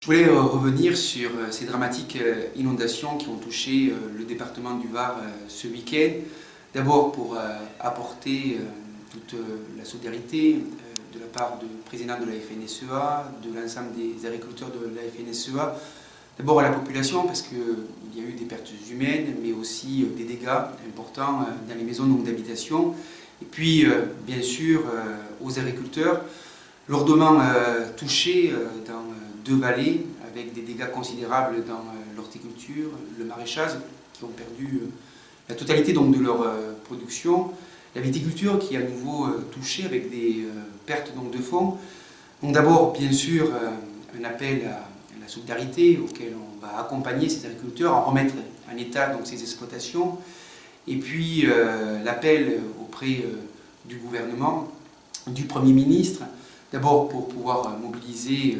Je voulais revenir sur ces dramatiques inondations qui ont touché le département du Var ce week-end. D'abord pour apporter toute la solidarité de la part du président de la FNSEA, de l'ensemble des agriculteurs de la FNSEA. D'abord à la population parce qu'il y a eu des pertes humaines, mais aussi des dégâts importants dans les maisons d'habitation. Et puis bien sûr aux agriculteurs, lourdement touchés dans deux vallées avec des dégâts considérables dans l'horticulture, le maraîchage, qui ont perdu la totalité donc, de leur production, la viticulture qui est à nouveau touchée avec des pertes donc, de fonds. Donc d'abord, bien sûr, un appel à la solidarité auquel on va accompagner ces agriculteurs, en remettre en état donc, ces exploitations, et puis l'appel auprès du gouvernement, du Premier ministre, d'abord pour pouvoir mobiliser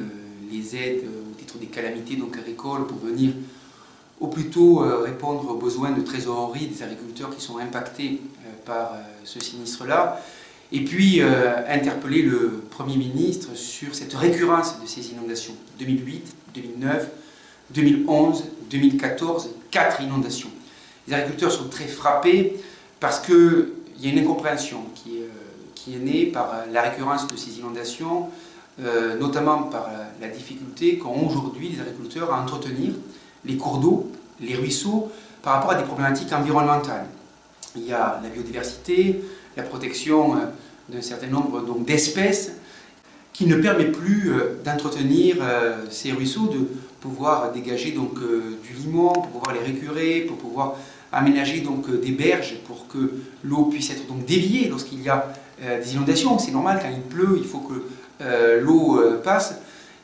les aides au titre des calamités donc agricoles pour venir au plus tôt répondre aux besoins de trésorerie des agriculteurs qui sont impactés par ce sinistre-là. Et puis interpeller le Premier ministre sur cette récurrence de ces inondations. 2008, 2009, 2011, 2014, 4 inondations. Les agriculteurs sont très frappés parce qu'il y a une incompréhension qui est née par la récurrence de ces inondations, notamment par la difficulté qu'ont aujourd'hui les agriculteurs à entretenir les cours d'eau, les ruisseaux, par rapport à des problématiques environnementales. Il y a la biodiversité, la protection d'un certain nombre d'espèces qui ne permet plus d'entretenir ces ruisseaux, de pouvoir dégager donc, du limon, pour pouvoir les récurer, pour pouvoir aménager donc, des berges pour que l'eau puisse être donc, déviée lorsqu'il y a des inondations. C'est normal, quand il pleut, il faut que l'eau passe.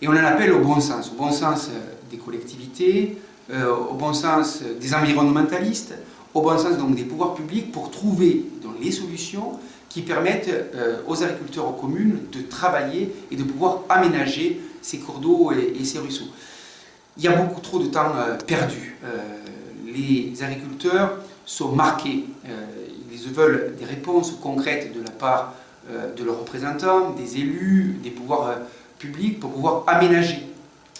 Et on en appelle au bon sens des collectivités, au bon sens des environnementalistes, au bon sens donc, des pouvoirs publics pour trouver donc, les solutions qui permettent aux agriculteurs, aux communes de travailler et de pouvoir aménager ces cours d'eau et ces ruisseaux. Il y a beaucoup trop de temps perdu. Les agriculteurs sont marqués. Ils veulent des réponses concrètes de la part de leurs représentants, des élus, des pouvoirs publics pour pouvoir aménager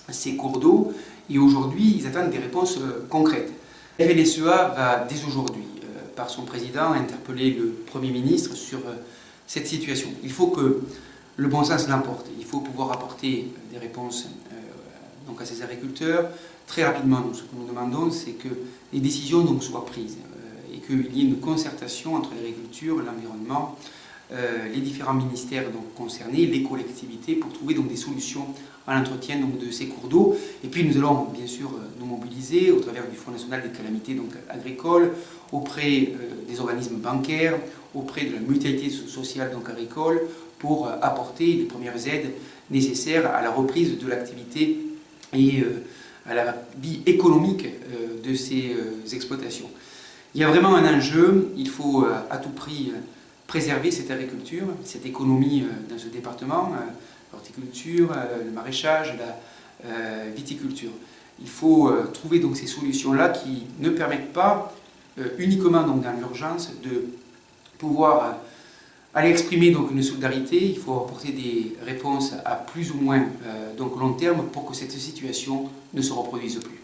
ces cours d'eau. Et aujourd'hui, ils attendent des réponses concrètes. La FNSEA va dès aujourd'hui, par son président, interpeller le Premier ministre sur cette situation. Il faut que le bon sens l'emporte. Il faut pouvoir apporter des réponses donc à ces agriculteurs. Très rapidement, donc, ce que nous demandons, c'est que les décisions donc, soient prises et qu'il y ait une concertation entre l'agriculture, l'environnement, les différents ministères donc, concernés, les collectivités, pour trouver donc, des solutions à l'entretien de ces cours d'eau. Et puis nous allons bien sûr nous mobiliser au travers du Fonds national des calamités donc, agricoles, auprès des organismes bancaires, auprès de la mutualité sociale donc, agricole, pour apporter les premières aides nécessaires à la reprise de l'activité et à la vie économique de ces exploitations. Il y a vraiment un enjeu, il faut à tout prix préserver cette agriculture, cette économie dans ce département, l'horticulture, le maraîchage, la viticulture. Il faut trouver donc ces solutions-là qui ne permettent pas uniquement donc, dans l'urgence de pouvoir aller exprimer donc, une solidarité. Il faut apporter des réponses à plus ou moins donc, long terme pour que cette situation ne se reproduise plus.